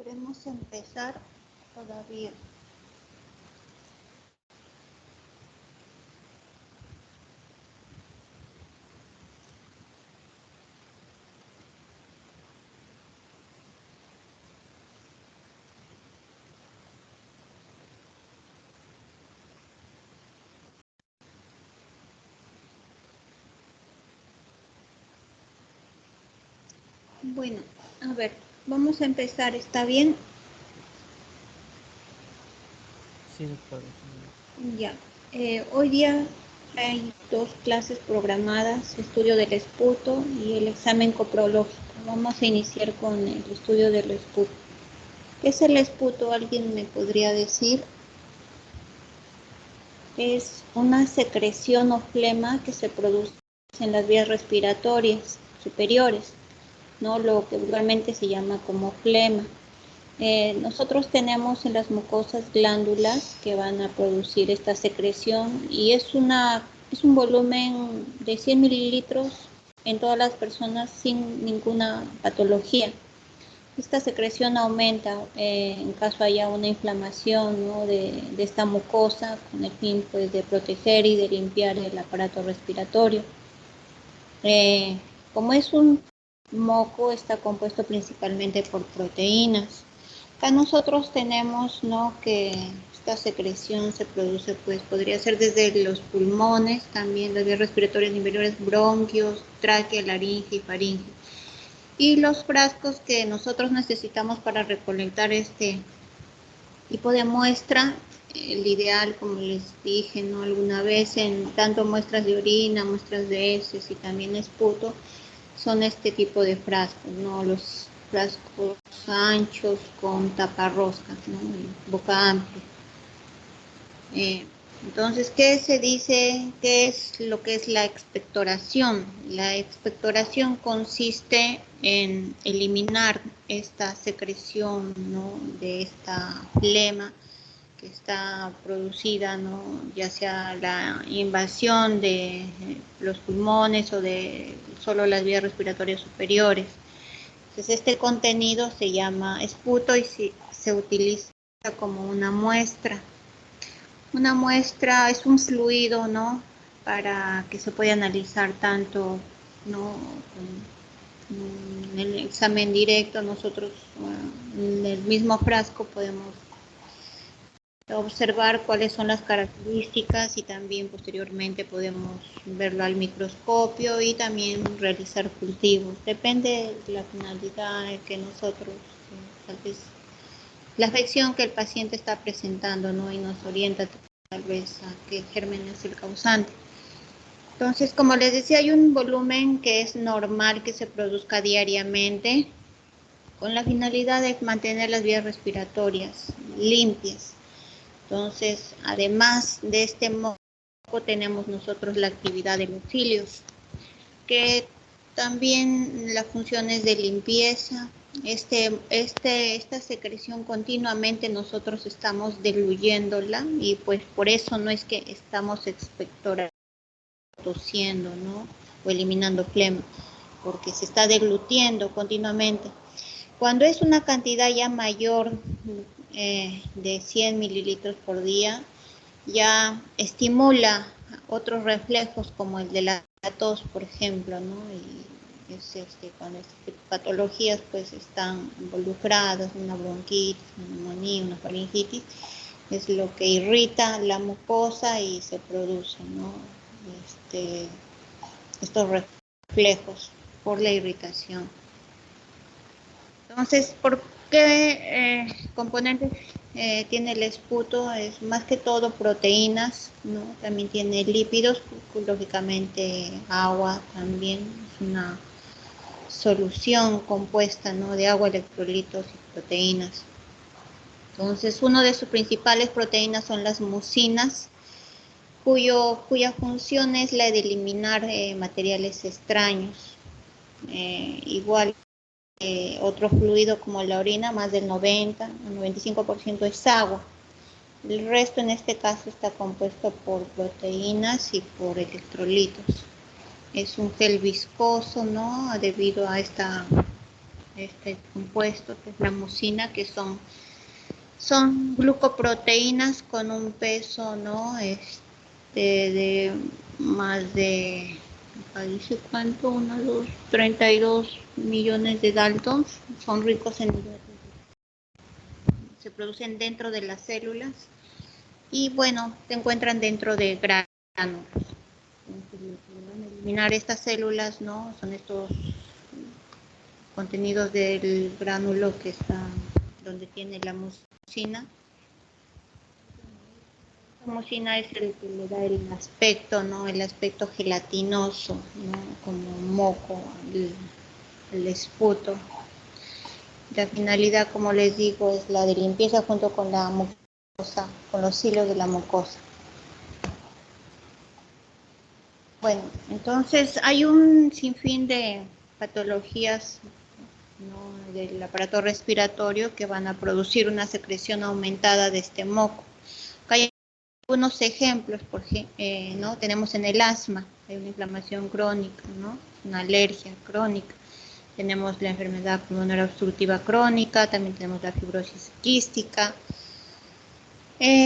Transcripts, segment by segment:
Queremos empezar todavía. Bueno, a ver, vamos a empezar, ¿está bien? Sí, doctora. Ya. Hoy día hay 2 clases programadas, estudio del esputo y el examen coprológico. Vamos a iniciar con el estudio del esputo. ¿Qué es el esputo? ¿Alguien me podría decir? Es una secreción o flema que se produce en las vías respiratorias superiores, ¿no? Lo que vulgarmente se llama como flema. Nosotros tenemos en las mucosas glándulas que van a producir esta secreción y es un volumen de 100 mililitros en todas las personas sin ninguna patología. Esta secreción aumenta en caso haya una inflamación, ¿no? de esta mucosa con el fin pues, de proteger y de limpiar el aparato respiratorio. Como es un moco, está compuesto principalmente por proteínas. Acá nosotros tenemos, ¿no? que esta secreción se produce, pues podría ser desde los pulmones, también las vías respiratorias inferiores, bronquios, tráquea, laringe y faringe. Y los frascos que nosotros necesitamos para recolectar este tipo de muestra, el ideal, como les dije, ¿no? alguna vez, en tanto muestras de orina, muestras de heces y también esputo, son este tipo de frascos, ¿no? Los frascos anchos con taparrosca, ¿no? Y boca amplia. Entonces, ¿qué se dice? ¿Qué es lo que es la expectoración? La expectoración consiste en eliminar esta secreción, ¿no? de esta flema que está producida, ¿no? ya sea la invasión de los pulmones o de solo las vías respiratorias superiores. Entonces, este contenido se llama esputo y se utiliza como una muestra. Una muestra es un fluido, ¿no? Para que se pueda analizar tanto, ¿no? En el examen directo, nosotros en el mismo frasco podemos observar cuáles son las características y también posteriormente podemos verlo al microscopio y también realizar cultivos. Depende de la finalidad que nosotros, tal vez la afección que el paciente está presentando, ¿no? Y nos orienta tal vez a qué germen es el causante. Entonces, como les decía, hay un volumen que es normal que se produzca diariamente con la finalidad de mantener las vías respiratorias limpias. Entonces, además de este moco, tenemos nosotros la actividad de los cilios, que también la función es de limpieza. Esta secreción continuamente nosotros estamos diluyéndola y pues por eso no es que estamos expectorando, tosiendo, ¿no? o eliminando flema, porque se está deglutiendo continuamente. Cuando es una cantidad ya mayor de 100 mililitros por día, ya estimula otros reflejos como el de la tos, por ejemplo, ¿no? Y es cuando estas patologías pues están involucradas, una bronquitis, una neumonía, una faringitis, es lo que irrita la mucosa y se producen, ¿no? Estos reflejos por la irritación. Entonces, ¿por qué componentes tiene el esputo? Es más que todo proteínas, ¿no? También tiene lípidos, lógicamente agua también, es una solución compuesta, ¿no? de agua, electrolitos y proteínas. Entonces, una de sus principales proteínas son las mucinas, cuya función es la de eliminar materiales extraños. Igual otro fluido como la orina, más del 90 o 95% es agua. El resto en este caso está compuesto por proteínas y por electrolitos. Es un gel viscoso, ¿no? Debido a esta este compuesto, que es la mucina, que son glucoproteínas con un peso, ¿no? De más de, dice cuánto, 32 millones de Daltons, son ricos en hidratos, se producen dentro de las células y bueno, se encuentran dentro de gránulos. Entonces, van a eliminar estas células, ¿no? Son estos contenidos del gránulo que está donde tiene la mucina. La mucina es el que le da el aspecto, ¿no? El aspecto gelatinoso, ¿no? Como moco, el esputo. La finalidad, como les digo, es la de limpieza junto con la mucosa, con los hilos de la mucosa. Bueno, entonces hay un sinfín de patologías, ¿no? Del aparato respiratorio que van a producir una secreción aumentada de este moco. Acá hay algunos ejemplos, ¿no? Tenemos en el asma, hay una inflamación crónica, ¿no? Una alergia crónica. Tenemos la enfermedad pulmonar obstructiva crónica, también tenemos la fibrosis quística,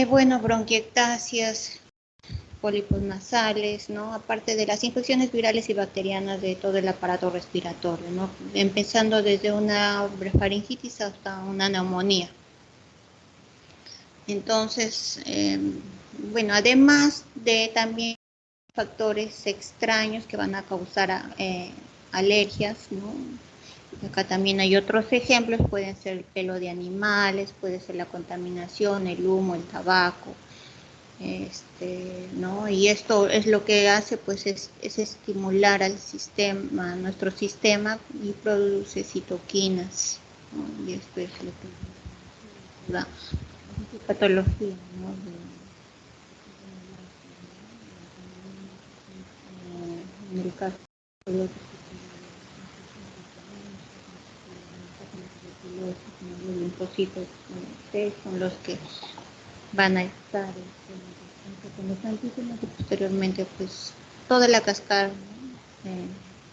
bueno, bronquiectasias, pólipos nasales, ¿no? Aparte de las infecciones virales y bacterianas de todo el aparato respiratorio, ¿no? Empezando desde una faringitis hasta una neumonía. Entonces, bueno, además de también factores extraños que van a causar alergias, ¿no? Acá también hay otros ejemplos, pueden ser el pelo de animales, puede ser la contaminación, el humo, el tabaco, ¿no? Y esto es lo que hace, pues, es estimular al sistema, a nuestro sistema, y produce citoquinas, ¿no? Y esto es lo que da patología, ¿no? En el caso de los linfocitos T son los que van a estar con los antígenos y posteriormente pues toda la cascada, ¿no?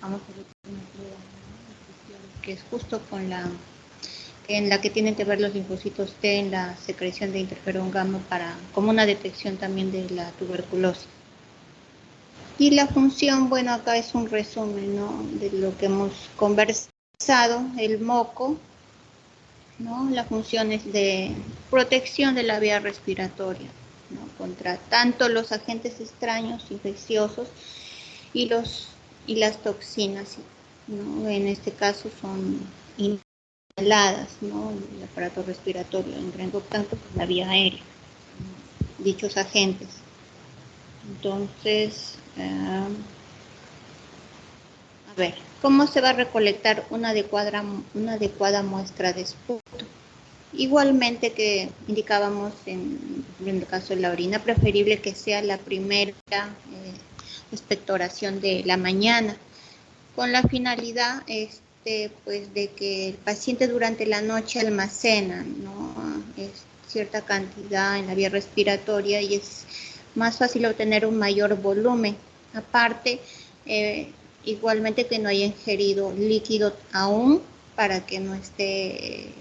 Vamos a ver una prueba, ¿no? Que es justo con en la que tienen que ver los linfocitos T en la secreción de interferón gamma como una detección también de la tuberculosis. Y la función, bueno, acá es un resumen, ¿no? De lo que hemos conversado, el moco, ¿no? La función es de protección de la vía respiratoria, ¿no? Contra tanto los agentes extraños infecciosos y las toxinas, ¿no? En este caso son inhaladas, ¿no? El aparato respiratorio entra en contacto con la vía aérea, ¿no? Dichos agentes. Entonces, a ver, ¿cómo se va a recolectar una adecuada muestra de esputo? Igualmente que indicábamos en el caso de la orina, preferible que sea la primera expectoración de la mañana, con la finalidad pues de que el paciente durante la noche almacena, ¿no? Cierta cantidad en la vía respiratoria y es más fácil obtener un mayor volumen. Aparte, igualmente que no haya ingerido líquido aún para que no esté,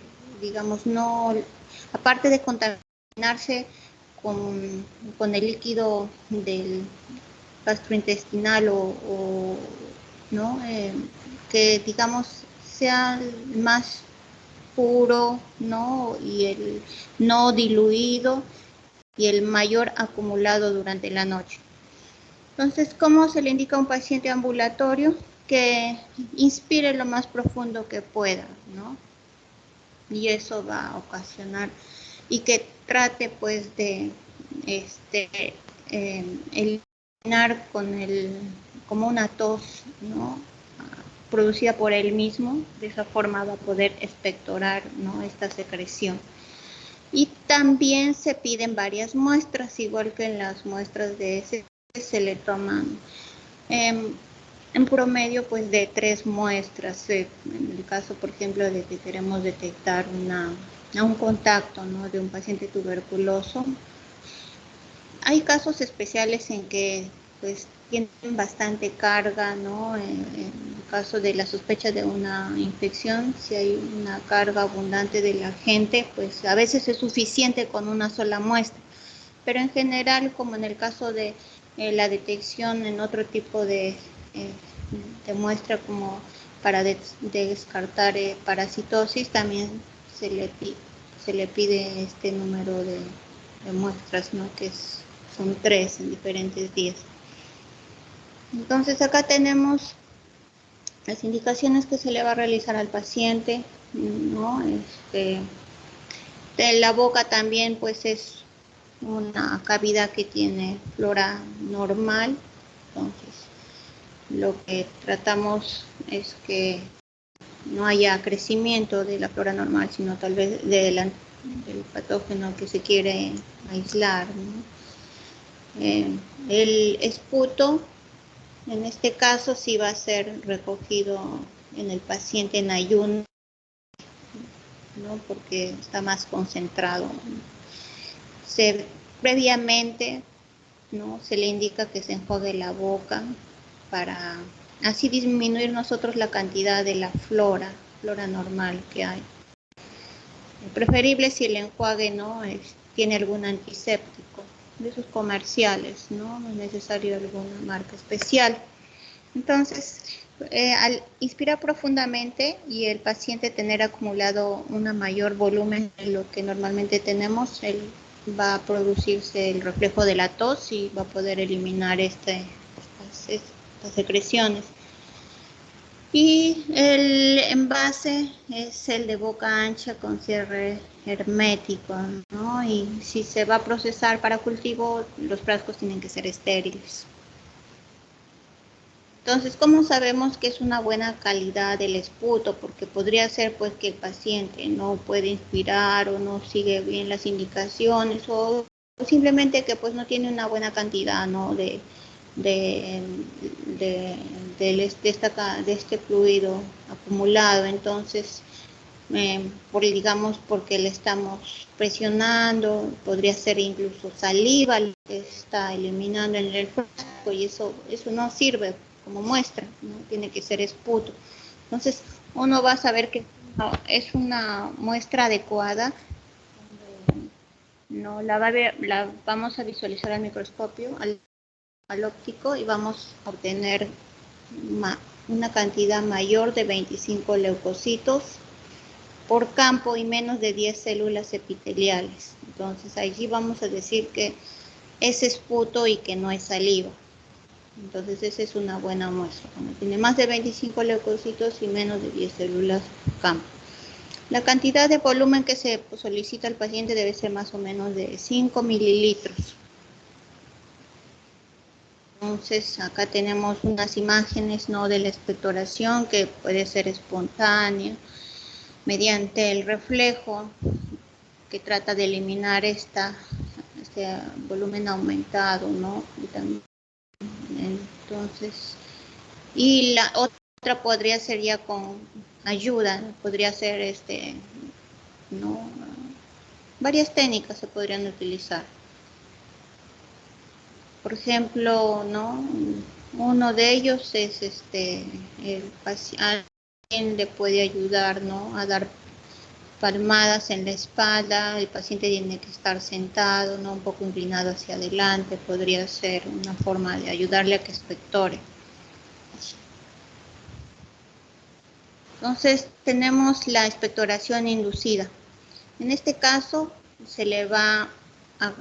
digamos, no, aparte de contaminarse con el líquido del gastrointestinal ¿no? Que digamos sea más puro, ¿no? Y el no diluido y el mayor acumulado durante la noche. Entonces, ¿cómo se le indica a un paciente ambulatorio? Que inspire lo más profundo que pueda, ¿no? Y eso va a ocasionar y que trate pues de eliminar como una tos, ¿no? Producida por él mismo, de esa forma va a poder expectorar, ¿no? Esta secreción. Y también se piden varias muestras, igual que en las muestras de ese se le toman en promedio pues de 3 muestras, en el caso por ejemplo de que queremos detectar un contacto, ¿no? De un paciente tuberculoso. Hay casos especiales en que pues tienen bastante carga, ¿no? En el caso de la sospecha de una infección, si hay una carga abundante del agente, pues a veces es suficiente con una sola muestra. Pero en general, como en el caso de la detección en otro tipo de muestra, como para descartar parasitosis, también se le pide este número de muestras, ¿no? Que son 3 en diferentes días. Entonces acá tenemos las indicaciones que se le va a realizar al paciente, ¿no? De la boca también, pues es una cavidad que tiene flora normal, entonces lo que tratamos es que no haya crecimiento de la flora normal, sino tal vez del patógeno que se quiere aislar, ¿no? El esputo, en este caso, sí va a ser recogido en el paciente en ayuno, ¿no? Porque está más concentrado. Previamente, ¿no? Se le indica que se enjuague la boca para así disminuir nosotros la cantidad de la flora normal que hay. Preferible si el enjuague no tiene algún antiséptico de esos comerciales, no es necesario alguna marca especial. Entonces, al inspirar profundamente y el paciente tener acumulado un mayor volumen de lo que normalmente tenemos, va a producirse el reflejo de la tos y va a poder eliminar estas secreciones. Y el envase es el de boca ancha con cierre hermético, ¿no? Y si se va a procesar para cultivo, los frascos tienen que ser estériles. Entonces, ¿cómo sabemos que es una buena calidad del esputo? Porque podría ser pues que el paciente no puede inspirar o no sigue bien las indicaciones o simplemente que pues no tiene una buena cantidad, ¿no? de este fluido acumulado. Entonces, digamos, porque le estamos presionando, podría ser incluso saliva lo que está eliminando en el frasco y eso no sirve como muestra, ¿no? Tiene que ser esputo. Entonces, uno va a saber que es una muestra adecuada. No la vamos a visualizar al microscopio, al óptico, y vamos a obtener una cantidad mayor de 25 leucocitos por campo y menos de 10 células epiteliales. Entonces allí vamos a decir que es esputo y que no es saliva. Entonces esa es una buena muestra, cuando tiene más de 25 leucocitos y menos de 10 células por campo. La cantidad de volumen que se solicita al paciente debe ser más o menos de 5 mililitros. Entonces acá tenemos unas imágenes, ¿no? De la expectoración, que puede ser espontánea mediante el reflejo, que trata de eliminar este volumen aumentado, ¿no? Entonces, y la otra podría ser ya con ayuda, podría ser ¿no? Varias técnicas se podrían utilizar. Por ejemplo, ¿no? Uno de ellos es alguien le puede ayudar, ¿no? A dar palmadas en la espalda, el paciente tiene que estar sentado, ¿no? Un poco inclinado hacia adelante, podría ser una forma de ayudarle a que expectore. Entonces tenemos la expectoración inducida. En este caso se le va a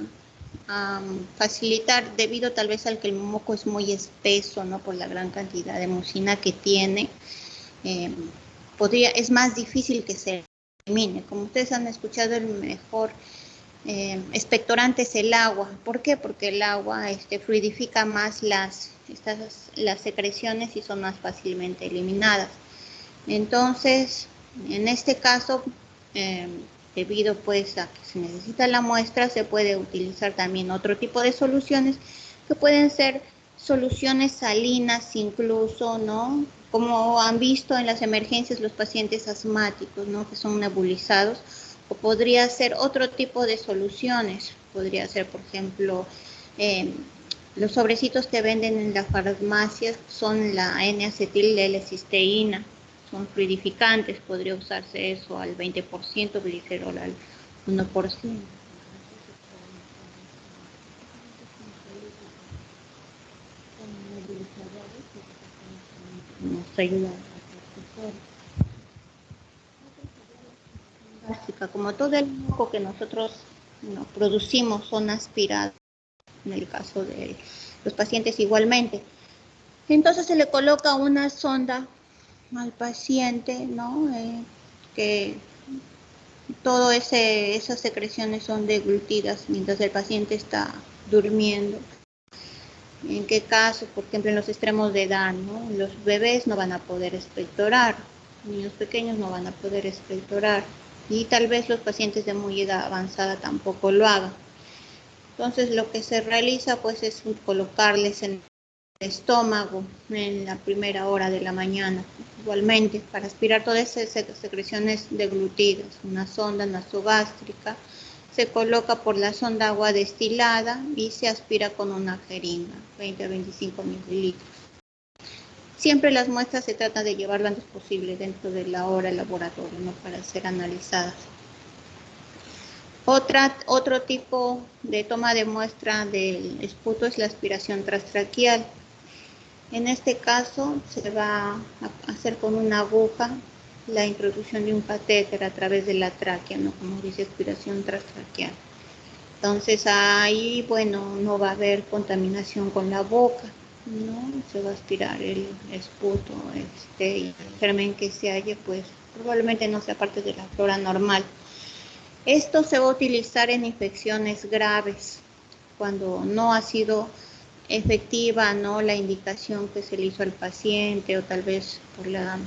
facilitar, debido tal vez al que el moco es muy espeso, ¿no? Por la gran cantidad de mucina que tiene, es más difícil que se elimine. Como ustedes han escuchado, el mejor expectorante es el agua. ¿Por qué? Porque el agua fluidifica más las secreciones y son más fácilmente eliminadas. Entonces, en este caso, debido pues a que se necesita la muestra, se puede utilizar también otro tipo de soluciones que pueden ser soluciones salinas incluso, ¿no? Como han visto en las emergencias los pacientes asmáticos, ¿no? Que son nebulizados, o podría ser otro tipo de soluciones, podría ser, por ejemplo, Los sobrecitos que venden en las farmacias son la N-acetil L-cisteína, son fluidificantes, podría usarse eso al 20%, glicerol al 1%. Nos ayuda a como todo el moco que nosotros producimos son aspirados, en el caso de los pacientes igualmente. Entonces se le coloca una sonda al paciente, ¿no? Que todas esas secreciones son deglutidas mientras el paciente está durmiendo. ¿En qué caso? Por ejemplo, en los extremos de edad, ¿no? Los bebés no van a poder expectorar, niños pequeños no van a poder expectorar y tal vez los pacientes de muy edad avanzada tampoco lo hagan. Entonces lo que se realiza pues es colocarles en el estómago en la primera hora de la mañana, igualmente para aspirar todas esas secreciones deglutidas, una sonda nasogástrica. Se coloca por la sonda agua destilada y se aspira con una jeringa, 20 a 25 mililitros. Siempre las muestras se trata de llevar lo antes posible dentro de la hora del laboratorio, ¿no? Para ser analizadas. Otro tipo de toma de muestra del esputo es la aspiración transtraqueal. En este caso se va a hacer con una aguja la introducción de un catéter a través de la tráquea, ¿no? Como dice, aspiración transtraqueal. Entonces ahí, bueno, no va a haber contaminación con la boca, ¿no? Se va a aspirar el esputo, y el germen que se halle, pues probablemente no sea parte de la flora normal. Esto se va a utilizar en infecciones graves, cuando no ha sido efectiva, ¿no? La indicación que se le hizo al paciente, o tal vez por la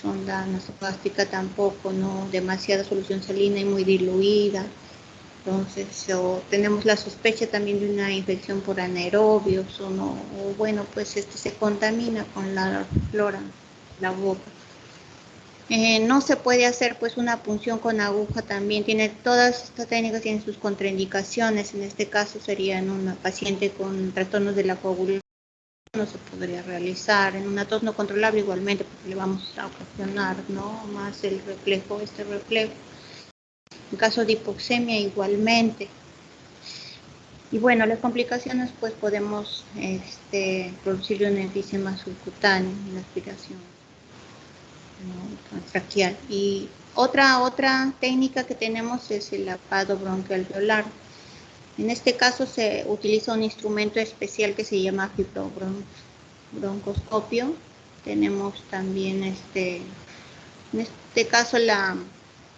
sonda nasogástrica tampoco, ¿no? Demasiada solución salina y muy diluida. Entonces, tenemos la sospecha también de una infección por anaerobios, o bueno, pues se contamina con la flora, la boca. No se puede hacer pues una punción con aguja también, todas estas técnicas tienen sus contraindicaciones. En este caso sería en una paciente con trastornos de la coagulación, no se podría realizar. En una tos no controlable igualmente, porque le vamos a ocasionar, ¿no? Más el reflejo. En caso de hipoxemia igualmente. Y bueno, las complicaciones pues podemos producirle un enfisema subcutáneo en la aspiración, ¿no? Traqueal. Y otra técnica que tenemos es el lavado broncoalveolar. En este caso se utiliza un instrumento especial que se llama fibrobroncoscopio. Tenemos también en este caso la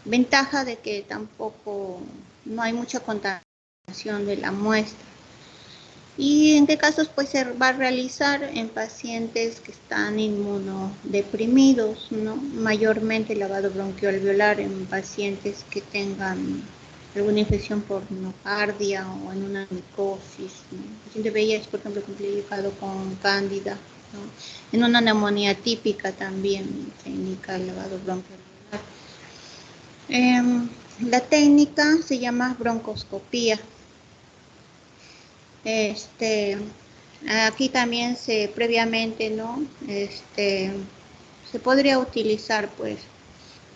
ventaja de que tampoco no hay mucha contaminación de la muestra. ¿Y en qué casos pues se va a realizar? En pacientes que están inmunodeprimidos, ¿no? Mayormente lavado bronquioalveolar en pacientes que tengan alguna infección por nocardia o en una micosis, ¿no? El paciente VIH, por ejemplo, complicado con cándida, ¿no? En una neumonía típica también se indica el lavado bronquioalveolar. La técnica se llama broncoscopía. Aquí también previamente, ¿no? Se podría utilizar pues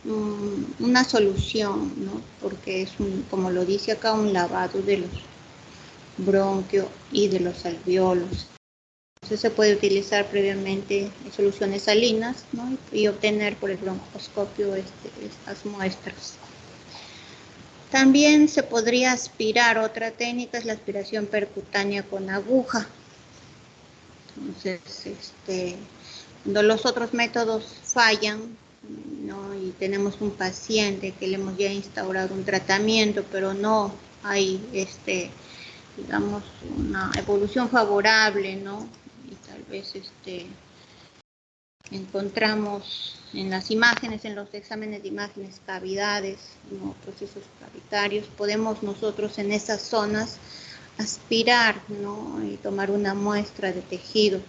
una solución, ¿no? Porque es como lo dice acá, un lavado de los bronquios y de los alveolos. Entonces se puede utilizar previamente soluciones salinas, ¿no? Y obtener por el broncoscopio estas muestras. También se podría aspirar, otra técnica es la aspiración percutánea con aguja. Entonces, cuando los otros métodos fallan, ¿no? Y tenemos un paciente que le hemos ya instaurado un tratamiento, pero no hay, digamos, una evolución favorable, ¿no? Y tal vez, encontramos en las imágenes, en los exámenes de imágenes, cavidades, ¿no? Procesos cavitarios. Podemos nosotros en esas zonas aspirar, ¿no? Y tomar una muestra de tejido.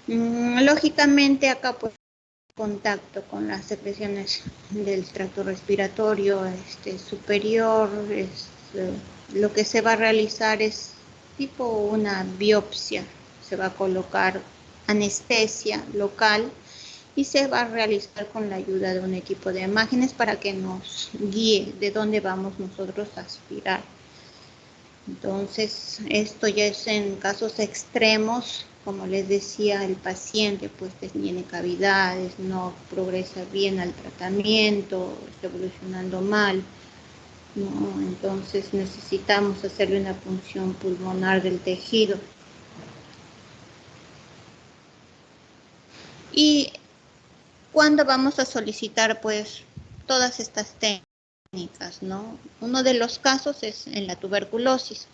Lógicamente acá pues contacto con las secreciones del tracto respiratorio superior, lo que se va a realizar es tipo una biopsia. Se va a colocar anestesia local y se va a realizar con la ayuda de un equipo de imágenes para que nos guíe de dónde vamos nosotros a aspirar. Entonces, esto ya es en casos extremos, como les decía, el paciente pues tiene cavidades, no progresa bien al tratamiento, está evolucionando mal, ¿no? Entonces necesitamos hacerle una punción pulmonar del tejido. Y cuando vamos a solicitar pues todas estas técnicas, ¿no? Uno de los casos es en la tuberculosis.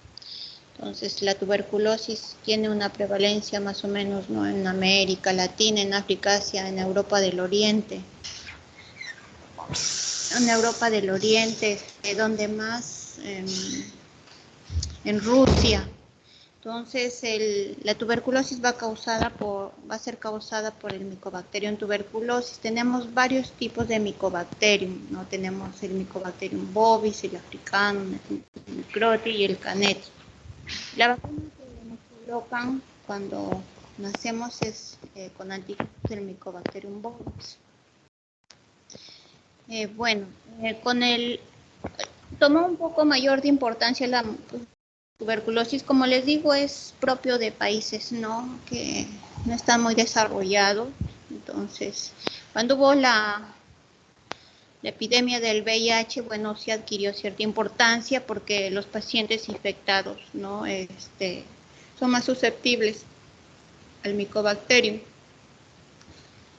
Entonces, la tuberculosis tiene una prevalencia más o menos, ¿no?, en América Latina, en África, Asia, en Europa del Oriente. En Europa del Oriente, donde más, en Rusia. Entonces, la tuberculosis va a ser causada por el Mycobacterium tuberculosis. Tenemos varios tipos de Mycobacterium, ¿no? Tenemos el Mycobacterium bovis, el africano, el microti y el caneto. La vacuna que nos colocan cuando nacemos es con antígenos del Mycobacterium bovis. Toma un poco mayor de importancia la tuberculosis, como les digo, es propio de países, ¿no?, que no están muy desarrollados. Entonces, cuando hubo la epidemia del VIH, bueno, sí adquirió cierta importancia porque los pacientes infectados, ¿no?, son más susceptibles al Mycobacterium.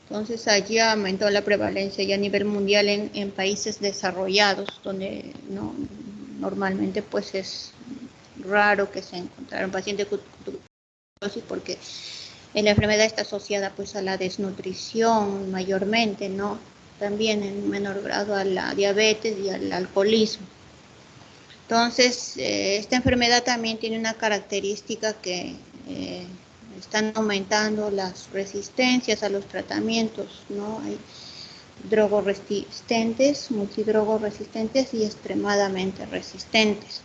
Entonces, allí aumentó la prevalencia ya a nivel mundial en países desarrollados, donde, ¿no?, normalmente pues es raro que se encontrara un paciente con tuberculosis porque la enfermedad está asociada pues a la desnutrición mayormente, ¿no?, también en menor grado a la diabetes y al alcoholismo. Entonces, esta enfermedad también tiene una característica que están aumentando las resistencias a los tratamientos, ¿no? Hay drogoresistentes, multidrogoresistentes y extremadamente resistentes.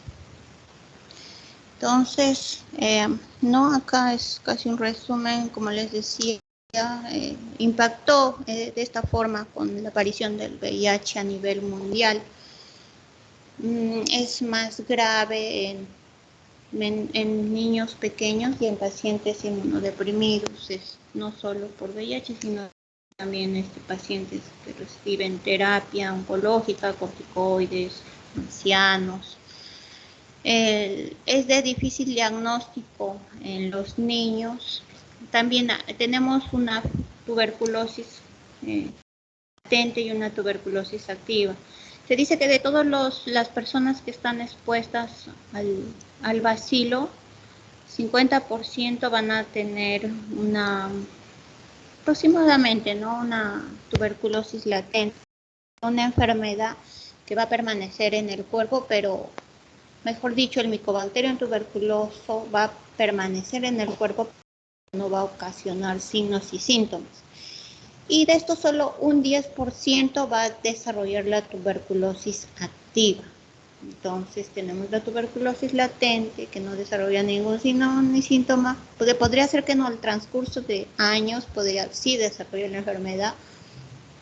Entonces, no, acá es casi un resumen, como les decía, impactó de esta forma con la aparición del VIH a nivel mundial. Es más grave en niños pequeños y en pacientes inmunodeprimidos, no solo por VIH, sino también pacientes que reciben terapia oncológica, corticoides, ancianos. Es de difícil diagnóstico en los niños. También tenemos una tuberculosis latente y una tuberculosis activa. Se dice que de todas las personas que están expuestas al bacilo, 50% van a tener aproximadamente, ¿no?, una tuberculosis latente, una enfermedad que va a permanecer en el cuerpo, pero mejor dicho, el Mycobacterium tuberculoso va a permanecer en el cuerpo, no va a ocasionar signos y síntomas. Y de esto solo un 10% va a desarrollar la tuberculosis activa. Entonces tenemos la tuberculosis latente, que no desarrolla ningún signo ni síntoma, porque podría ser que en el transcurso de años podría sí desarrollar la enfermedad,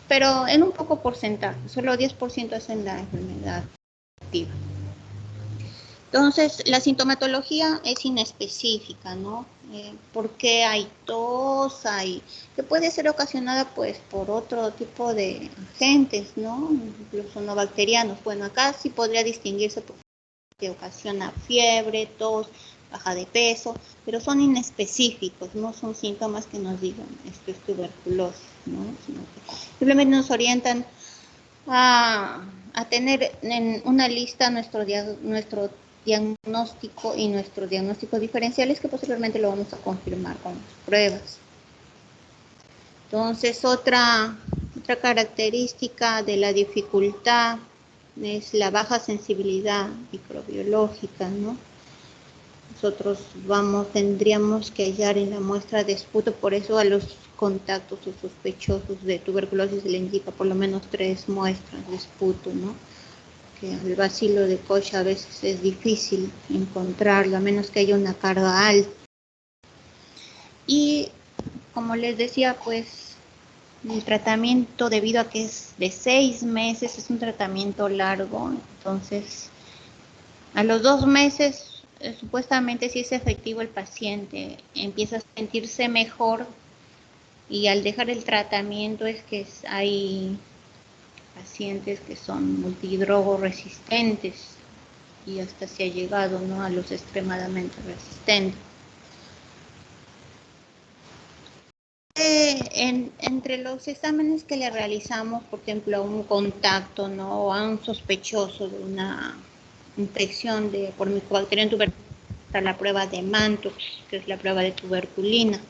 pero en un poco porcentaje, solo 10% es en la enfermedad activa. Entonces, la sintomatología es inespecífica, ¿no? Porque hay tos, que puede ser ocasionada pues por otro tipo de agentes, ¿no? Incluso no bacterianos. Bueno, acá sí podría distinguirse porque ocasiona fiebre, tos, baja de peso, pero son inespecíficos, no son síntomas que nos digan esto es tuberculosis, ¿no? Sino que simplemente nos orientan a tener en una lista nuestro diagnóstico y nuestros diagnósticos diferenciales, que posteriormente lo vamos a confirmar con las pruebas. Entonces, otra característica de la dificultad es la baja sensibilidad microbiológica, ¿no? Nosotros tendríamos que hallar en la muestra de esputo, por eso a los contactos o sospechosos de tuberculosis se le indica por lo menos 3 muestras de esputo, ¿no?, que el bacilo de Koch a veces es difícil encontrarlo, a menos que haya una carga alta. Y como les decía, pues el tratamiento, debido a que es de 6 meses, es un tratamiento largo, entonces a los 2 meses supuestamente sí es efectivo, el paciente empieza a sentirse mejor, y al dejar el tratamiento es que hay pacientes que son multidrogoresistentes y hasta se ha llegado, ¿no?, a los extremadamente resistentes. Entre los exámenes que le realizamos, por ejemplo, a un contacto, ¿no?, o a un sospechoso de una infección por Mycobacterium tuberculosis, está la prueba de Mantoux, que es la prueba de tuberculina.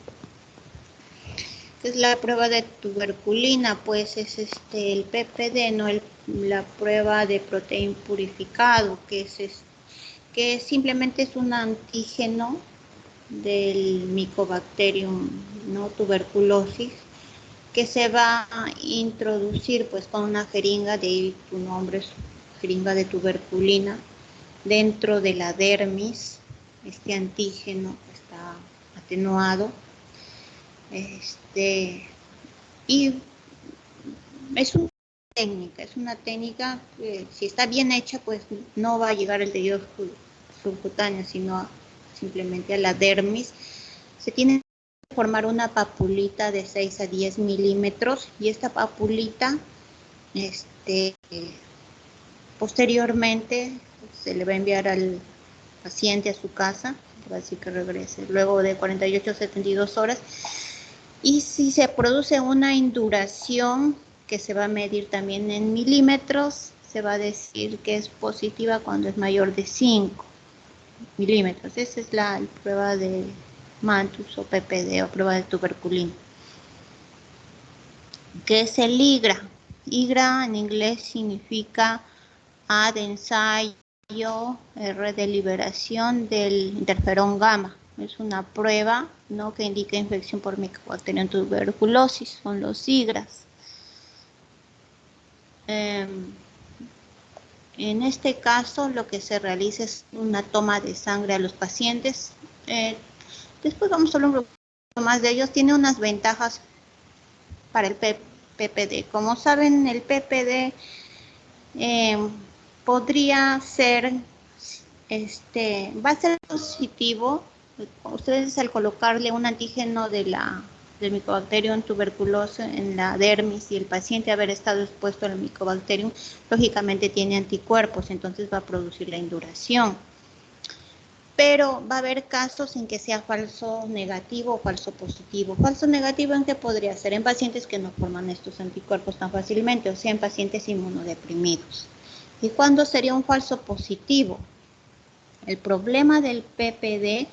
¿Qué es la prueba de tuberculina? Pues es el PPD, ¿no?, la prueba de proteína purificado, que simplemente es un antígeno del Mycobacterium, ¿no?, tuberculosis, que se va a introducir pues con una jeringa, de ahí tu nombre es jeringa de tuberculina, dentro de la dermis. Este antígeno está atenuado, y es una técnica que, si está bien hecha, pues no va a llegar al tejido subcutáneo, sino simplemente a la dermis. Se tiene que formar una papulita de 6 a 10 milímetros, y esta papulita posteriormente se le va a enviar al paciente a su casa, va a decir que regrese luego de 48 a 72 horas, y si se produce una induración que se va a medir también en milímetros, se va a decir que es positiva cuando es mayor de 5 milímetros. Esa es la prueba de Mantoux o PPD, o prueba de tuberculina. ¿Qué es el IGRA? IGRA en inglés significa A de ensayo, R de liberación del interferón gamma. Es una prueba, ¿no?, que indica infección por Mycobacterium tuberculosis, son los IGRAs. En este caso, lo que se realiza es una toma de sangre a los pacientes. Después vamos a hablar un poco más de ellos. Tiene unas ventajas para el PPD. Como saben, el PPD podría ser, va a ser positivo. Ustedes, al colocarle un antígeno del Mycobacterium tuberculosis en la dermis, y el paciente haber estado expuesto al Mycobacterium, lógicamente tiene anticuerpos, entonces va a producir la induración. Pero va a haber casos en que sea falso negativo o falso positivo. Falso negativo, ¿en qué podría ser? En pacientes que no forman estos anticuerpos tan fácilmente, o sea, en pacientes inmunodeprimidos. ¿Y cuándo sería un falso positivo? El problema del PPD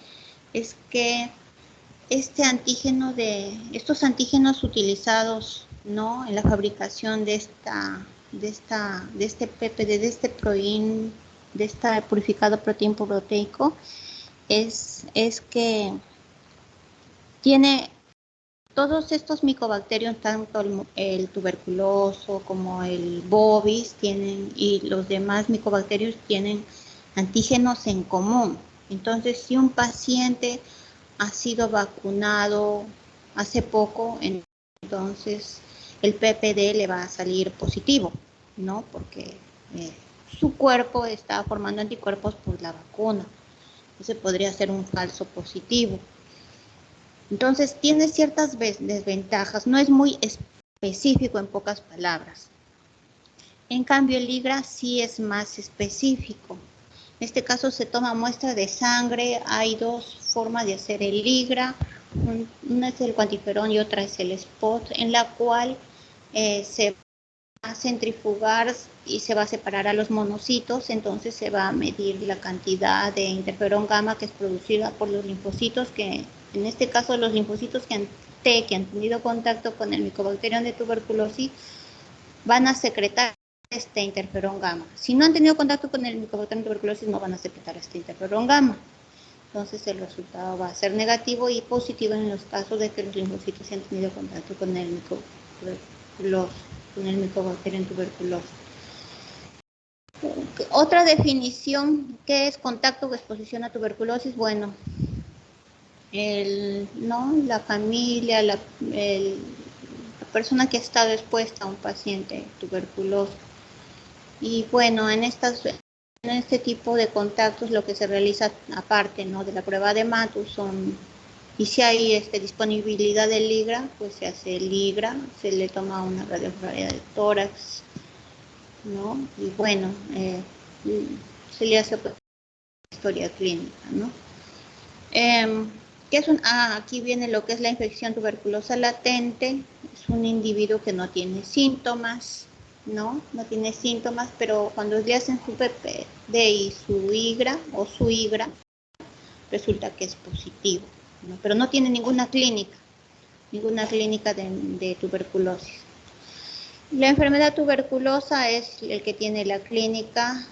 es que estos antígenos utilizados, ¿no?, en la fabricación de este PPD, de este proteín, de esta purificado proteín proteico, es que tiene todos estos micobacterios, tanto el tuberculoso como el bovis, y los demás micobacterios tienen antígenos en común. Entonces, si un paciente ha sido vacunado hace poco, entonces el PPD le va a salir positivo, ¿no?, porque su cuerpo está formando anticuerpos por la vacuna. Ese podría ser un falso positivo. Entonces, tiene ciertas desventajas, no es muy específico, en pocas palabras. En cambio, el IGRA sí es más específico. En este caso se toma muestra de sangre. Hay dos formas de hacer el IGRA. Una es el cuantiferón y otra es el spot, en la cual se va a centrifugar y se va a separar a los monocitos. Entonces se va a medir la cantidad de interferón gamma que es producida por los linfocitos, que en este caso los linfocitos que han tenido contacto con el Mycobacterium de tuberculosis van a secretar este interferón gamma. Si no han tenido contacto con el Mycobacterium de tuberculosis, no van a secretar este interferón gamma. Entonces el resultado va a ser negativo y positivo en los casos de que los linfocitos han tenido contacto con el Mycobacterium tuberculosis. Otra definición, ¿qué es contacto o exposición a tuberculosis? Bueno, la familia, la persona que ha estado expuesta a un paciente tuberculoso. Y bueno, en este tipo de contactos lo que se realiza aparte, ¿no?, de la prueba de Matus y si hay disponibilidad del LIGRA, pues se hace el LIGRA, se le toma una radiografía de tórax, ¿no? Y bueno, se le hace pues, historia clínica, ¿no? Aquí viene lo que es la infección tuberculosa latente. Es un individuo que no tiene síntomas, ¿no? No tiene síntomas, pero cuando le hacen su PPD y su IGRA o su IGRA, resulta que es positivo, ¿no? Pero no tiene ninguna clínica de tuberculosis. La enfermedad tuberculosa es el que tiene la clínica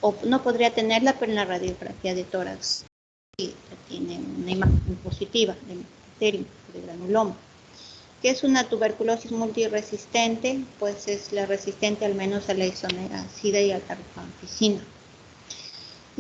o no podría tenerla, pero en la radiografía de tórax tiene una imagen positiva de bacterio, de granuloma. ¿Qué es una tuberculosis multiresistente? Pues es la resistente al menos a la isoniazida y a la rifampicina.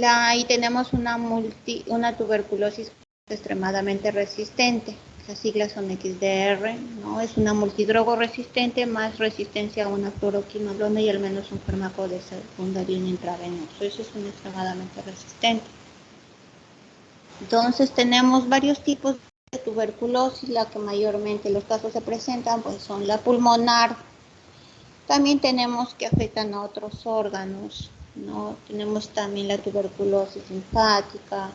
Ahí tenemos una tuberculosis extremadamente resistente. Las siglas son XDR, ¿no? Es una multidrogo resistente más resistencia a una fluoroquinolona y al menos un fármaco de secundario intravenoso. Eso es un extremadamente resistente. Entonces tenemos varios tipos de tuberculosis. La que mayormente los casos se presentan pues son la pulmonar. También tenemos que afectan a otros órganos, ¿no? Tenemos también la tuberculosis linfática,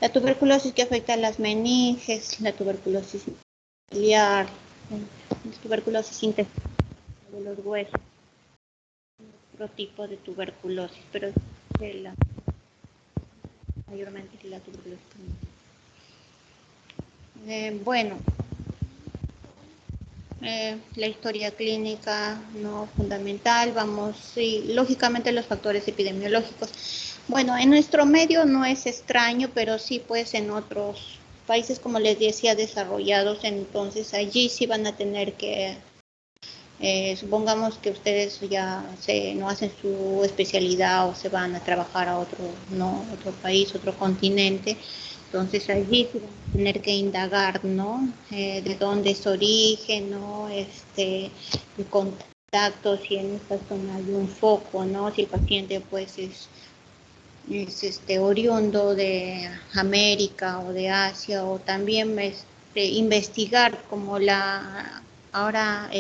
la tuberculosis que afecta a las meninges, la tuberculosis biliar, la tuberculosis intestinal de los huesos, otro tipo de tuberculosis, pero mayormente la tuberculosis. Bueno, la historia clínica no fundamental, y lógicamente los factores epidemiológicos. Bueno, en nuestro medio no es extraño, pero sí pues en otros países, como les decía, desarrollados, entonces allí sí van a tener que, supongamos que ustedes ya no hacen su especialidad o se van a trabajar a otro país, otro continente. Entonces allí se van a tener que indagar, ¿no? De dónde es origen, ¿no? El contacto, si en esta zona hay un foco, ¿no? Si el paciente pues es oriundo de América o de Asia, o también investigar como ahora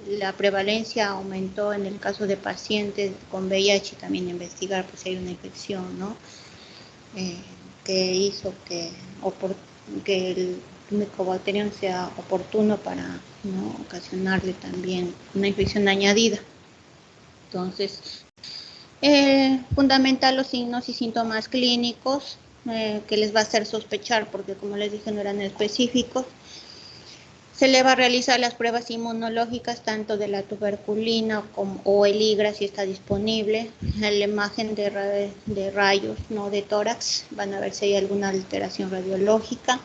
la prevalencia aumentó en el caso de pacientes con VIH, también investigar pues si hay una infección, ¿no? Que hizo que el Mycobacterium sea oportuno para, ¿no?, ocasionarle también una infección añadida. Entonces, fundamental los signos y síntomas clínicos que les va a hacer sospechar, porque como les dije no eran específicos. Se le va a realizar las pruebas inmunológicas tanto de la tuberculina o el IGRA si está disponible, la imagen de rayos, no de tórax, van a ver si hay alguna alteración radiológica.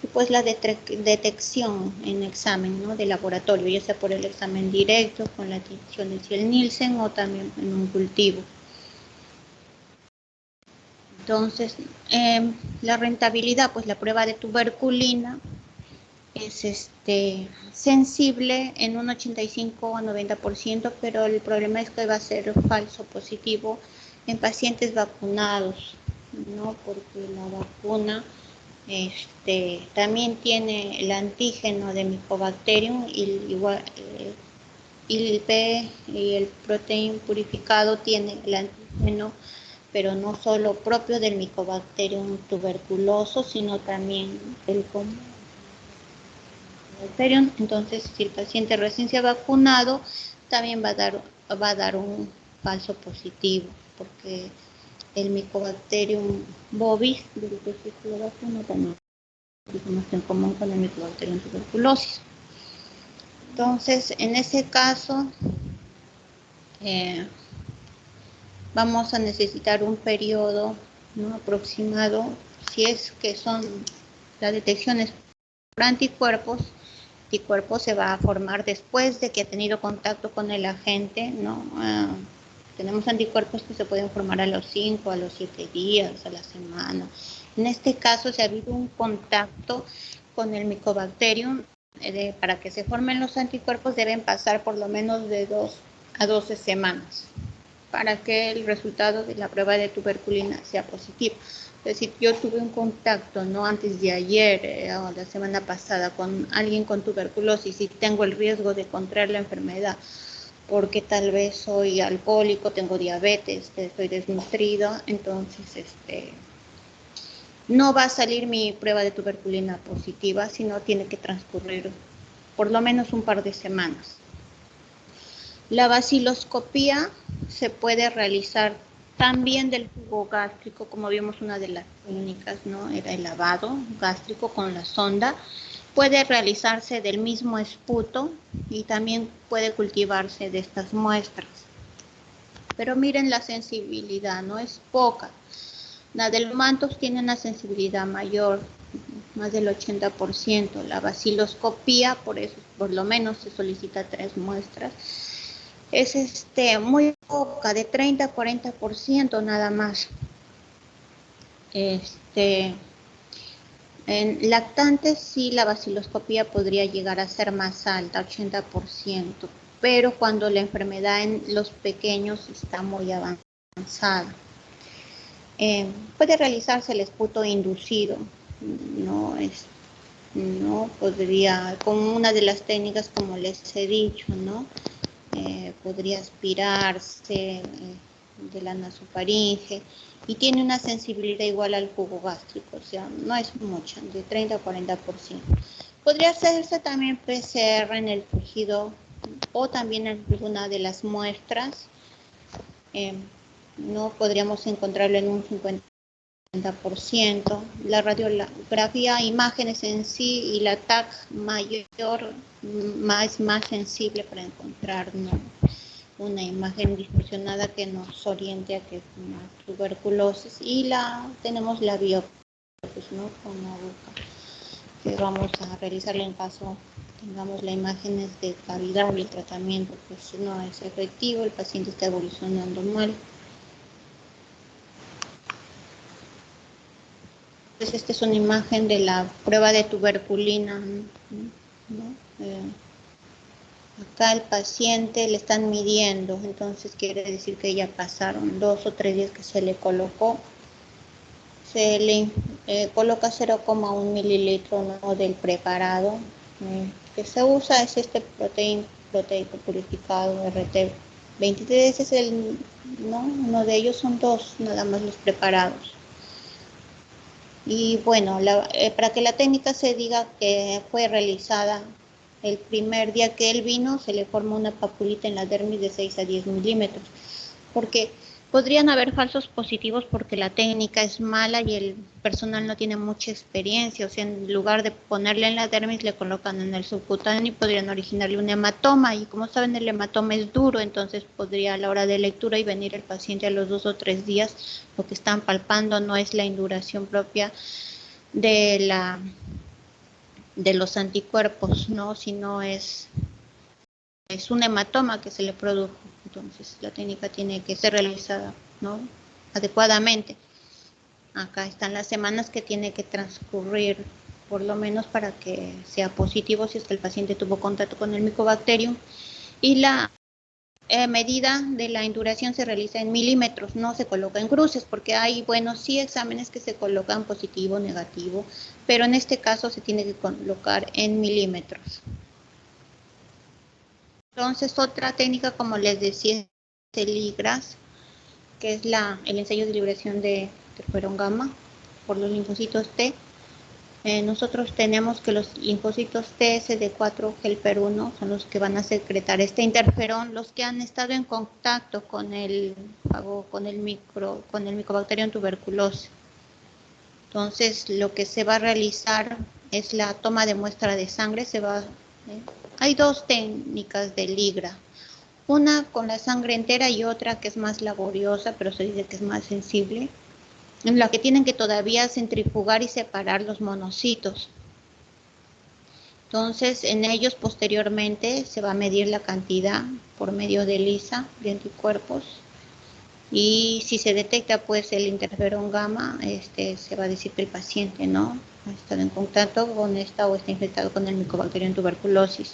Y pues la detección en examen, ¿no?, de laboratorio, ya sea por el examen directo, con la detección de Ziel-Nielsen o también en un cultivo. Entonces, la rentabilidad, pues la prueba de tuberculina es sensible en un 85 a 90%, pero el problema es que va a ser falso positivo en pacientes vacunados, ¿no? Porque la vacuna también tiene el antígeno de Mycobacterium y el P y el proteín purificado tiene el antígeno, pero no solo propio del Mycobacterium tuberculoso, sino también el común. Entonces, si el paciente recién se ha vacunado, también va a dar un falso positivo, porque el Mycobacterium bovis, del que se lo vacuna, también es en común con el Mycobacterium tuberculosis. Entonces, en ese caso, vamos a necesitar un periodo, ¿no?, aproximado, si es que son las detecciones por anticuerpos se va a formar después de que ha tenido contacto con el agente, ¿no? Tenemos anticuerpos que se pueden formar a los 5, a los 7 días, a la semana. En este caso, si ha habido un contacto con el Mycobacterium, para que se formen los anticuerpos deben pasar por lo menos de 2 a 12 semanas para que el resultado de la prueba de tuberculina sea positivo. Es decir, yo tuve un contacto, no antes de ayer o la semana pasada, con alguien con tuberculosis y tengo el riesgo de contraer la enfermedad porque tal vez soy alcohólico, tengo diabetes, estoy desnutrido, entonces no va a salir mi prueba de tuberculina positiva, sino tiene que transcurrir por lo menos un par de semanas. La baciloscopía se puede realizar también del jugo gástrico, como vimos una de las técnicas, ¿no? Era el lavado gástrico con la sonda. Puede realizarse del mismo esputo y también puede cultivarse de estas muestras. Pero miren la sensibilidad, no es poca. La del mantos tiene una sensibilidad mayor, más del 80%. La baciloscopía, por eso por lo menos se solicita 3 muestras. Es muy poca, de 30 a 40% nada más. En lactantes sí la baciloscopía podría llegar a ser más alta, 80%, pero cuando la enfermedad en los pequeños está muy avanzada. Puede realizarse el esputo inducido, no podría, con una de las técnicas como les he dicho, ¿no? Podría aspirarse de la nasofaringe y tiene una sensibilidad igual al jugo gástrico, o sea, no es mucha, de 30 a 40%. Podría hacerse también PCR en el tejido o también en alguna de las muestras. No podríamos encontrarlo en un 50%. La radiografía, imágenes en sí y la TAC mayor, más sensible para encontrar, ¿no?, una imagen distorsionada que nos oriente a que es una tuberculosis. Y tenemos la biopsia, ¿no?, con la boca, que vamos a realizarla en caso tengamos las imágenes de cavidad y el tratamiento pues no es efectivo, el paciente está evolucionando mal. Entonces, esta es una imagen de la prueba de tuberculina, ¿no? Acá el paciente le están midiendo, entonces quiere decir que ya pasaron 2 o 3 días que se le colocó. Se le coloca 0,1 mililitro, ¿no?, del preparado que se usa, es proteico purificado RT23. Ese es uno de ellos, son 2 nada más los preparados. Y bueno, para que la técnica se diga que fue realizada el primer día que él vino, se le forma una papulita en la dermis de 6 a 10 milímetros, porque podrían haber falsos positivos porque la técnica es mala y el personal no tiene mucha experiencia, o sea, en lugar de ponerle en la dermis, le colocan en el subcutáneo y podrían originarle un hematoma, y como saben, el hematoma es duro, entonces podría a la hora de lectura y venir el paciente a los 2 o 3 días, lo que están palpando no es la induración propia de los anticuerpos, ¿no?, sino es un hematoma que se le produjo. Entonces la técnica tiene que ser realizada, ¿no?, adecuadamente. Acá están las semanas que tiene que transcurrir por lo menos para que sea positivo si es que el paciente tuvo contacto con el Mycobacterium, y la medida de la induración se realiza en milímetros, no se coloca en cruces, porque hay, bueno, sí exámenes que se colocan positivo, negativo, pero en este caso se tiene que colocar en milímetros. Entonces, otra técnica, como les decía, es el IGRAS, que es el ensayo de liberación de interferón gamma por los linfocitos T. Nosotros tenemos que los linfocitos TSD4 helper 1 son los que van a secretar este interferón, los que han estado en contacto con el Mycobacterium tuberculosis. Entonces, lo que se va a realizar es la toma de muestra de sangre. Hay 2 técnicas del IGRA, una con la sangre entera y otra que es más laboriosa, pero se dice que es más sensible, en la que tienen que todavía centrifugar y separar los monocitos. Entonces, en ellos posteriormente se va a medir la cantidad por medio de ELISA de anticuerpos Y si se detecta pues el interferón gamma, se va a decir que el paciente no ha estado en contacto con esta o está infectado con el Mycobacterium tuberculosis.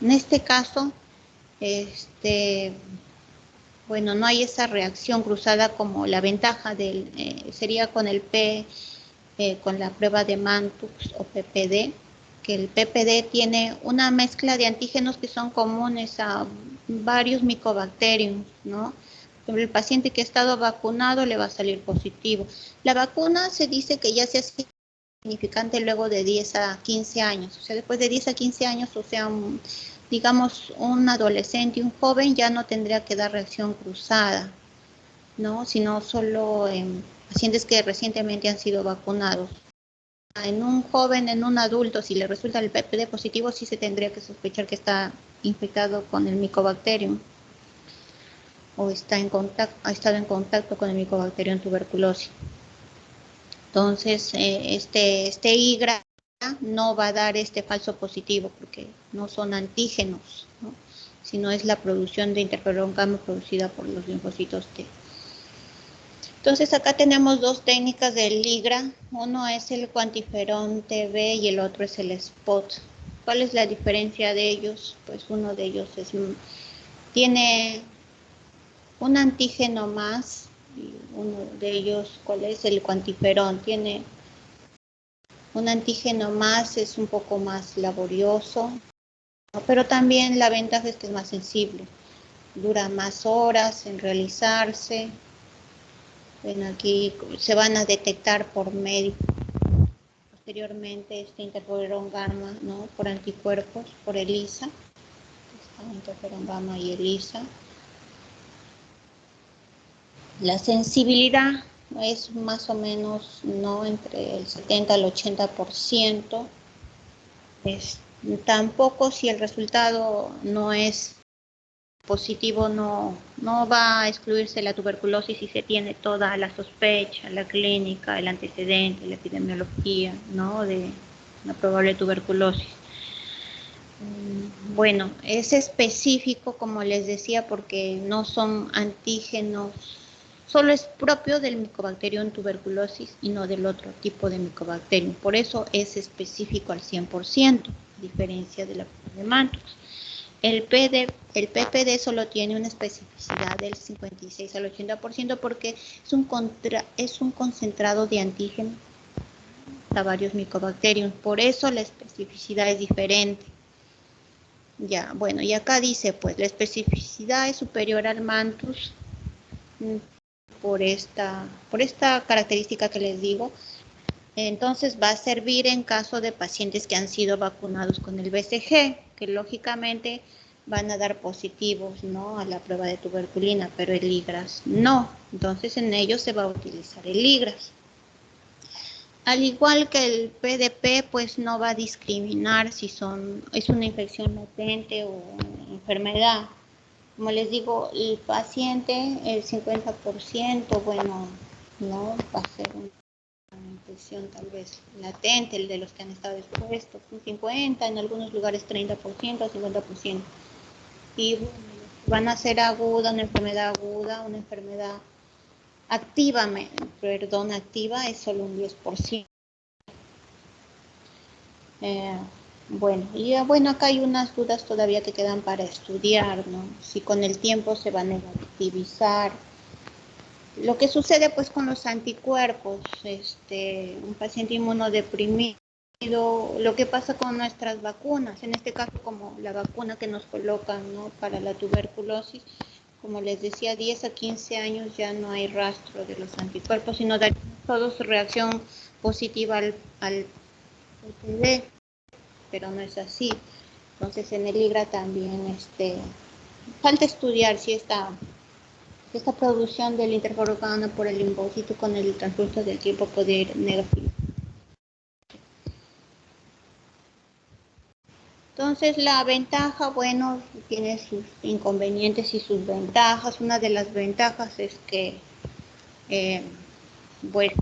En este caso, bueno, no hay esa reacción cruzada como la ventaja sería con el con la prueba de Mantux o PPD, que el PPD tiene una mezcla de antígenos que son comunes a varios Mycobacterium, ¿no? El paciente que ha estado vacunado le va a salir positivo. La vacuna se dice que ya se hace significante luego de 10 a 15 años, o sea, después de 10 a 15 años, o sea, digamos, un adolescente y un joven ya no tendría que dar reacción cruzada, ¿no? Sino solo en pacientes que recientemente han sido vacunados. En un joven, en un adulto, si le resulta el PPD positivo, sí se tendría que sospechar que está infectado con el Mycobacterium o ha estado en contacto con el Mycobacterium tuberculosis. Entonces, este IGRA no va a dar este falso positivo porque no son antígenos, ¿no? Sino es la producción de interferón gamma producida por los linfocitos T. Entonces acá tenemos dos técnicas del IGRA, uno es el cuantiferón TB y el otro es el SPOT. ¿Cuál es la diferencia de ellos? Pues uno de ellos tiene un antígeno más, y uno de ellos, ¿cuál es? El cuantiferón, tiene un antígeno más, es un poco más laborioso, ¿no? Pero también la ventaja es que es más sensible, dura más horas en realizarse. Bueno, aquí se van a detectar por medio, posteriormente interferón gamma, ¿no? Por anticuerpos, por ELISA, interferón gamma y ELISA. La sensibilidad es más o menos, ¿no? Entre el 70 al 80%. Tampoco si el resultado no es positivo, no va a excluirse la tuberculosis si se tiene toda la sospecha, la clínica, el antecedente, la epidemiología, ¿no? De una probable tuberculosis. Bueno, es específico, como les decía, porque no son antígenos, solo es propio del Mycobacterium tuberculosis y no del otro tipo de Mycobacterium. Por eso es específico al 100%, a diferencia de la de Mantux. El PPD solo tiene una especificidad del 56 al 80% porque es un concentrado de antígenos a varios Mycobacterium. Por eso la especificidad es diferente. Ya, bueno, y acá dice, pues, la especificidad es superior al Mantus por esta característica que les digo. Entonces va a servir en caso de pacientes que han sido vacunados con el BCG, que lógicamente van a dar positivos, ¿no? A la prueba de tuberculina, pero el IGRAS no. Entonces en ellos se va a utilizar el IGRAS. Al igual que el PDP, pues no va a discriminar si es una infección latente o una enfermedad. Como les digo, el paciente, el 50%, bueno, no va a ser una infección tal vez latente, el de los que han estado expuestos, un 50%, en algunos lugares 30%, 50%. Y bueno, van a ser aguda, una enfermedad activa, activa es solo un 10%. Bueno, y bueno, acá hay unas dudas todavía que quedan para estudiar, ¿no? Si con el tiempo se va a negativizar. Lo que sucede pues con los anticuerpos, un paciente inmunodeprimido, lo que pasa con nuestras vacunas, en este caso como la vacuna que nos colocan, ¿no? Para la tuberculosis, como les decía, 10 a 15 años ya no hay rastro de los anticuerpos, sino da todos reacción positiva al PPD, pero no es así. Entonces en el IGRA también falta estudiar si esta producción del interferón gamma por el linfocito con el transcurso del tiempo puede ir negativo. Entonces la ventaja, bueno, tiene sus inconvenientes y sus ventajas. Una de las ventajas es que, bueno,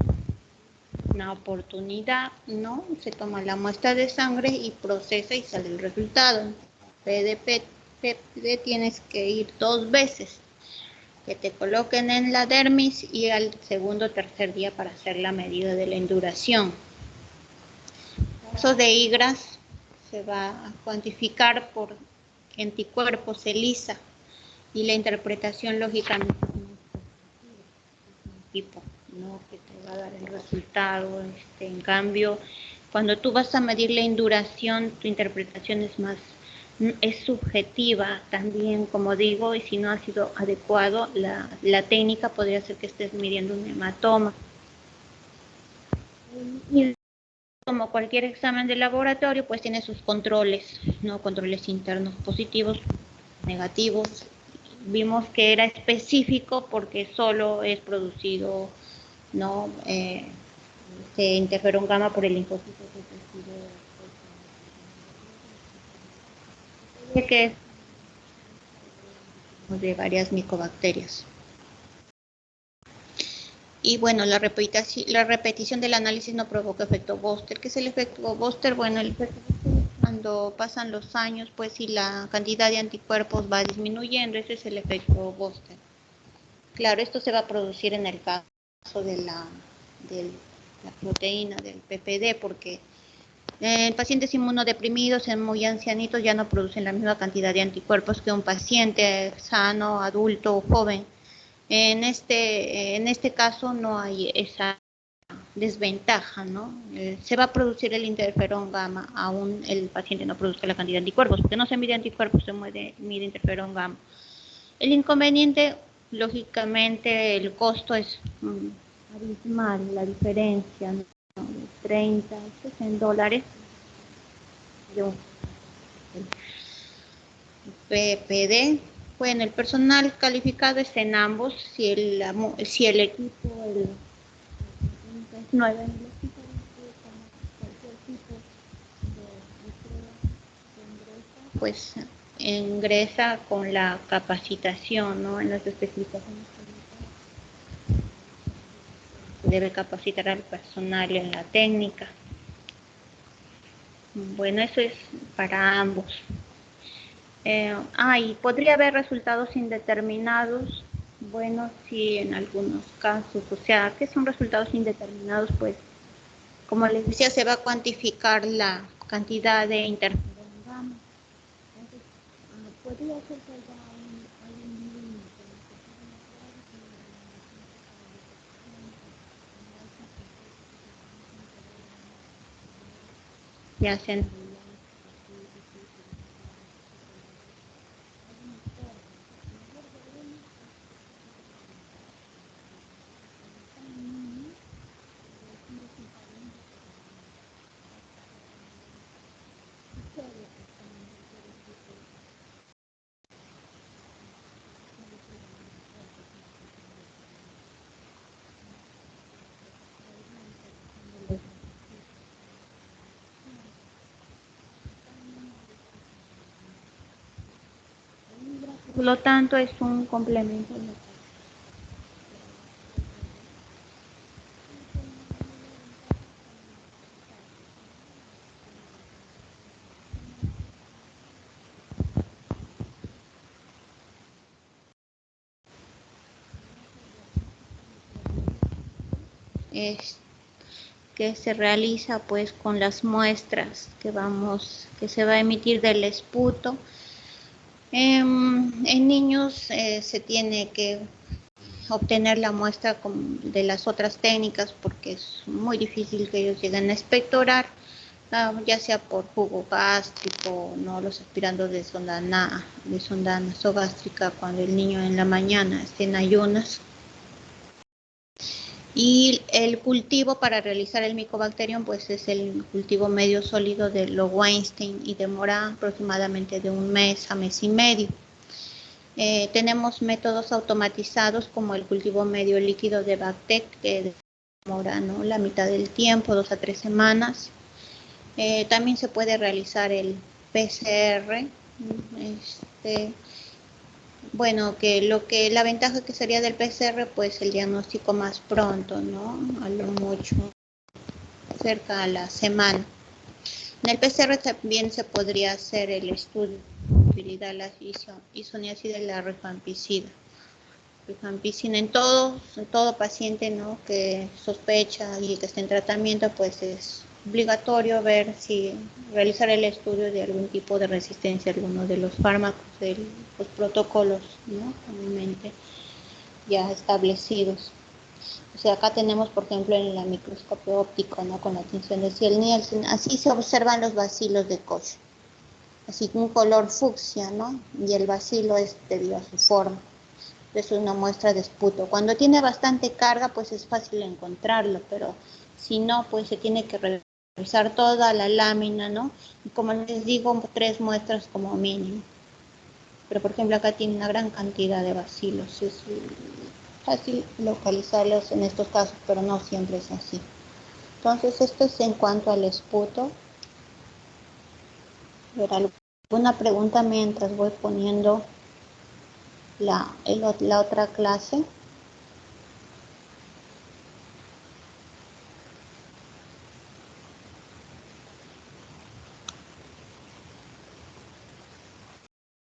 una oportunidad, ¿no? Se toma la muestra de sangre y procesa y sale el resultado. PDP tienes que ir 2 veces. que te coloquen en la dermis y al segundo o tercer día para hacer la medida de la induración. En caso de IGRAS se va a cuantificar por anticuerpos ELISA y la interpretación lógicamente tipo, ¿no? Que te va a dar el resultado. En cambio, cuando tú vas a medir la induración, tu interpretación es subjetiva también, como digo, y si no ha sido adecuado, la técnica podría ser que estés midiendo un hematoma. Y como cualquier examen de laboratorio, pues tiene sus controles, ¿no? Controles internos positivos, negativos. Vimos que era específico porque solo es producido, ¿no? Interferón gamma por el linfocito que es de varias micobacterias. Y bueno, la repetición del análisis no provoca efecto Boster. ¿Qué es el efecto Boster? Bueno, el efecto Boster, cuando pasan los años, pues si la cantidad de anticuerpos va disminuyendo, ese es el efecto Boster. Claro, esto se va a producir en el caso de la proteína del PPD, porque en pacientes inmunodeprimidos, en muy ancianitos, ya no producen la misma cantidad de anticuerpos que un paciente sano, adulto o joven. En este caso no hay esa desventaja, ¿no? Se va a producir el interferón gamma, aún el paciente no produzca la cantidad de anticuerpos, porque no se mide anticuerpos, se mide interferón gamma. El inconveniente, lógicamente, el costo es abismal, la diferencia, ¿no? De 30, 60 dólares. PPD. Bueno, el personal calificado es en ambos. Si el equipo, el 9 en el equipo, cualquier tipo de pues ingresa con la capacitación, ¿no? En las especificaciones debe capacitar al personal en la técnica. Bueno, eso es para ambos. Y podría haber resultados indeterminados. Bueno, sí, en algunos casos. O sea, ¿qué son resultados indeterminados? Pues, como les decía, se va a cuantificar la cantidad de interferón gamma. Entonces, podría ser que haya algún límite. Se hacen por lo tanto, es un complemento. Que se realiza pues con las muestras que se va a emitir del esputo. En niños se tiene que obtener la muestra de las otras técnicas porque es muy difícil que ellos lleguen a expectorar, ya sea por jugo gástrico, no los aspirandos de sonda nasogástrica cuando el niño en la mañana esté en ayunas. Y el cultivo para realizar el Mycobacterium pues es el cultivo medio sólido de Lowenstein y demora aproximadamente de un mes a mes y medio. Tenemos métodos automatizados como el cultivo medio líquido de Bactec que demora, ¿no?, la mitad del tiempo, 2 a 3 semanas. También se puede realizar el PCR. Bueno, la ventaja que sería del PCR, pues el diagnóstico más pronto, ¿no? A lo mucho, cerca a la semana. En el PCR también se podría hacer el estudio de utilidad la isoniazida y la rifampicida. rifampicina en todo paciente, ¿no?, que sospecha y que esté en tratamiento, pues es obligatorio ver si realizar el estudio de algún tipo de resistencia a alguno de los fármacos, de los protocolos, ¿no?, comúnmente ya establecidos. O sea, acá tenemos, por ejemplo, en el microscopio óptico, ¿no?, con la tinción de Ziel-Nielsen, así se observan los bacilos de Koch, así un color fucsia, ¿no?, y el bacilo es debido a su forma. Es una muestra de esputo. Cuando tiene bastante carga, pues es fácil encontrarlo, pero si no, pues se tiene que revisar toda la lámina, ¿no? Y como les digo, 3 muestras como mínimo. Pero por ejemplo, acá tiene una gran cantidad de bacilos. Es fácil localizarlos en estos casos, pero no siempre es así. Entonces, esto es en cuanto al esputo. ¿Alguna pregunta mientras voy poniendo la otra clase?